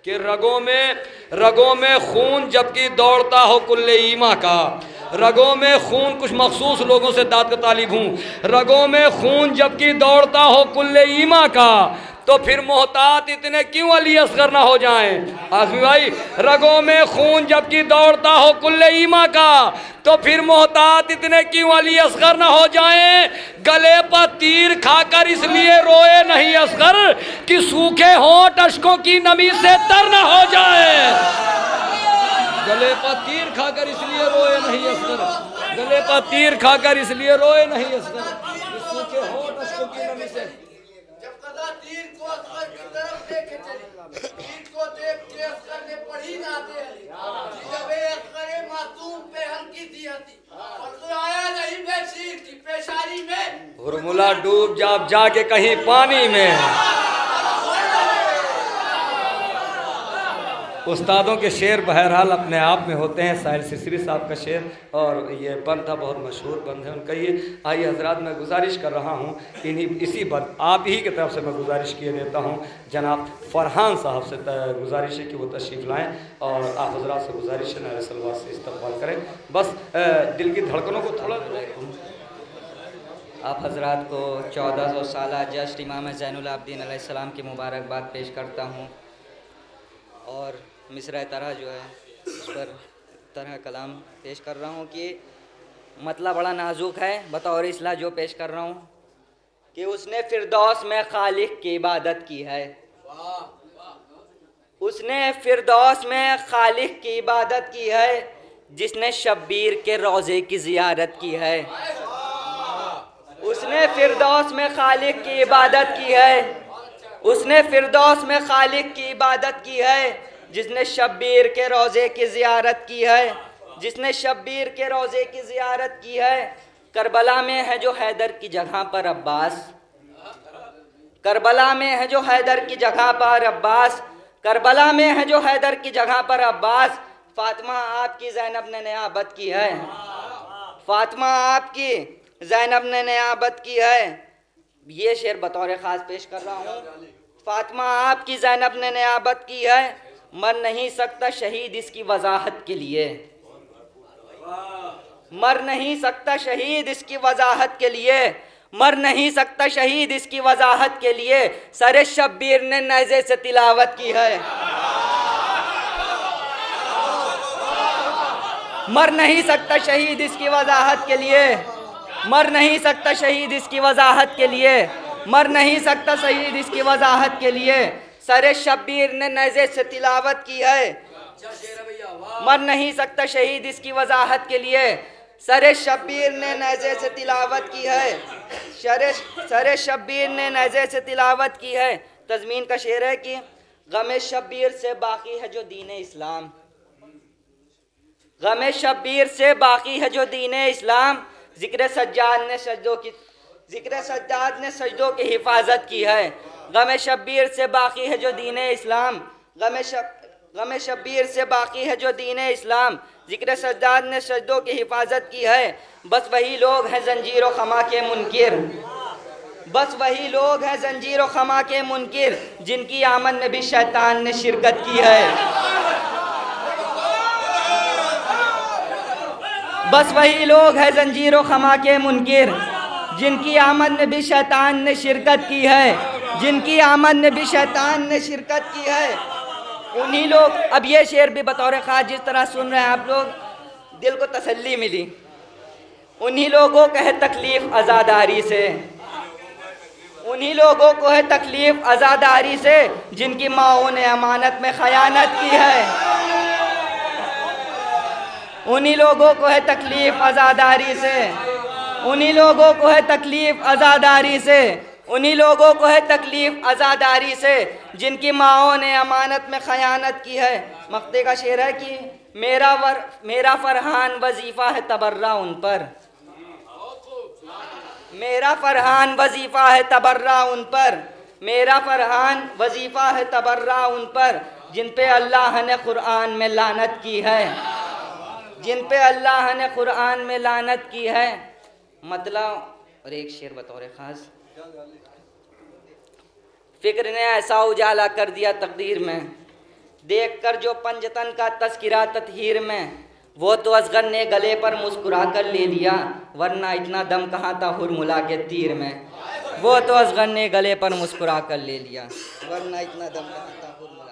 कि रगों में खून जबकि दौड़ता हो कुल्ले ईमा का, रगों में खून, कुछ मखसूस लोगों से दाद का तालिब हूँ, रगों में खून जबकि दौड़ता हो कुल्ले ईमा का, तो फिर मोहतात इतने क्यों अली असगर ना हो जाएं। आज़मी भाई, रगों में खून जबकि दौड़ता हो कुल्ले ईमा का, तो फिर मोहतात इतने क्यों अली असगर ना हो जाएं। गले पर तीर खाकर इसलिए रोए नहीं असगर कि सूखे होंठ अश्कों की नमी से तर ना हो जाए। गले पर तीर खाकर इसलिए रोए नहीं असगर, गले पर तीर खाकर इसलिए रोए नहीं असगर कि सूखे होंठ अश्कों की नमी से। तीर को असगर की तरफ लेके चली, तीर को देख के असगर ने पढ़ी ना दे, जब असगर मासूम पे हल्की सी हंसी और तो आया नहीं बेशीर की पेशानी में, हुरमुला डूब जाके कहीं पानी में। उस्तादों के शेर बहरहाल अपने आप में होते हैं। साहिर सिरसिरी साहब का शेर और ये बंद था, बहुत मशहूर बंद है उनका ये। आइए हजरात, मैं गुजारिश कर रहा हूँ इसी बंद आप ही की तरफ से मैं गुजारिश किए देता हूँ। जनाब फरहान साहब से गुजारिश है कि वो तशरीफ़ लाएँ और आप हजरात से गुजारिश है नारे सलवात से इस्तक़बाल करें। बस दिल की धड़कनों को थोड़ा आप हजरात को 1400 साला जश्न इमाम ज़ैनुल आबिदीन अलैहिस्सलाम की मुबारकबाद पेश करता हूँ और मिसरा तरह जो है उस पर तरह कलाम पेश कर रहा हूँ कि मतलब बड़ा नाजुक है। बतौर इस्लाह जो पेश कर रहा हूँ कि उसने फिरदौस में खालिक की इबादत की है, उसने फिरदौस में खालिक की इबादत की है, जिसने शब्बीर के रोज़े की ज़ियारत की है। उसने फिरदौस में खालिक की इबादत की है, उसने फिरदौस में खालिक की इबादत की है, जिसने शब्बीर के रोज़े की ज़ियारत की है, जिसने शब्बीर के रोज़े की ज़ियारत की है। करबला में है जो हैदर की जगह पर अब्बास, करबला में है जो हैदर की जगह पर अब्बास, करबला में है जो हैदर की जगह पर अब्बास। फातिमा आपकी ज़ैनब ने नियाबत की है, फातिमा आपकी ज़ैनब ने नियाबत की है। ये शेर बतौर ख़ास पेश कर रहा हूँ। फातिमा आपकी ज़ैनब ने नियाबत की है, मर नहीं सकता शहीद इसकी वजाहत के लिए, मर नहीं सकता शहीद इसकी वजाहत के लिए, मर नहीं सकता शहीद इसकी वजाहत के लिए। सरे शब्बीर ने नेज़े से तिलावत की है, मर नहीं सकता शहीद इसकी वजाहत के लिए, मर नहीं सकता शहीद इसकी वजाहत के लिए, मर नहीं सकता शहीद इसकी वजाहत के लिए। सरे शब्बीर ने नेज़े से तिलावत की है, मर नहीं सकता शहीद इसकी वजाहत के लिए। सरे शब्बीर ने नेज़े से तिलावत की है, सरे शब्बीर ने नेज़े से तिलावत की है। तज़मीन का शेर है कि गमे शब्बीर से बाकी है जो दीन इस्लाम, गमे शब्बीर से बाकी है जो दीन इस्लाम। ज़िक्र सज्जाद ने सजदों की, ज़िक्र सज्जाद ने सजदों की हिफाजत की है। गमे शब्बीर से बाकी है जो दीन इस्लाम, गमे शब्बीर से बाकी है जो दीन इस्लाम। ज़िक्र सज्जाद ने सजदों की हिफाजत की है। बस वही लोग हैं ज़ंजीर व खमा के मुनकिर, बस वही लोग हैं ज़ंजीर व खमा के मुनकिर, जिनकी आमद में भी शैतान ने शिरकत की है। बस वही लोग हैं ज़ंजीर व खमा के मुनकिर, जिनकी आमद में भी शैतान ने शिरकत की है, जिनकी आमद में भी शैतान ने शिरकत की है। उन्हीं लोग, अब ये शेर भी बतौर ख़ास जिस तरह सुन रहे हैं आप लोग, दिल को तसल्ली मिली। उन्हीं लोगों को है तकलीफ़ आज़ादारी से, उन्हीं लोगों को है तकलीफ़ आज़ादारी से, जिनकी माओं ने अमानत में ख़यानत की है। उन्हीं लोगों को है तकलीफ़ आज़ादारी से, उन्हीं लोगों को है तकलीफ़ आज़ादारी से, उन्हीं लोगों को है तकलीफ़ आज़ादारी से, जिनकी माओं ने अमानत में ख़यानत की है। मक्ते का शेर है कि मेरा फ़रहान वजीफ़ा है तबर्रा उन पर, मेरा फ़रहान वजीफ़ा है तबर्रा उन पर, मेरा फ़रहान वजीफ़ा है तबर्रा उन पर, जिन पे अल्लाह ने क़ुरआन में लानत की है, जिन पे अल्लाह ने क़ुरआन में लानत की है। मतलब, और एक शेर बतौर ख़ास, फ़िक्र ने ऐसा उजाला कर दिया तकदीर में, देखकर जो पंजतन का तस्किरा ततहीर में, वो तो असगर ने गले पर मुस्कुरा कर ले लिया, वरना इतना दम कहाँ था हुरमुला के तीर में। वो तो असगर ने गले पर मुस्कुरा कर ले लिया, वरना इतना दम कहाँ था हुरमुला।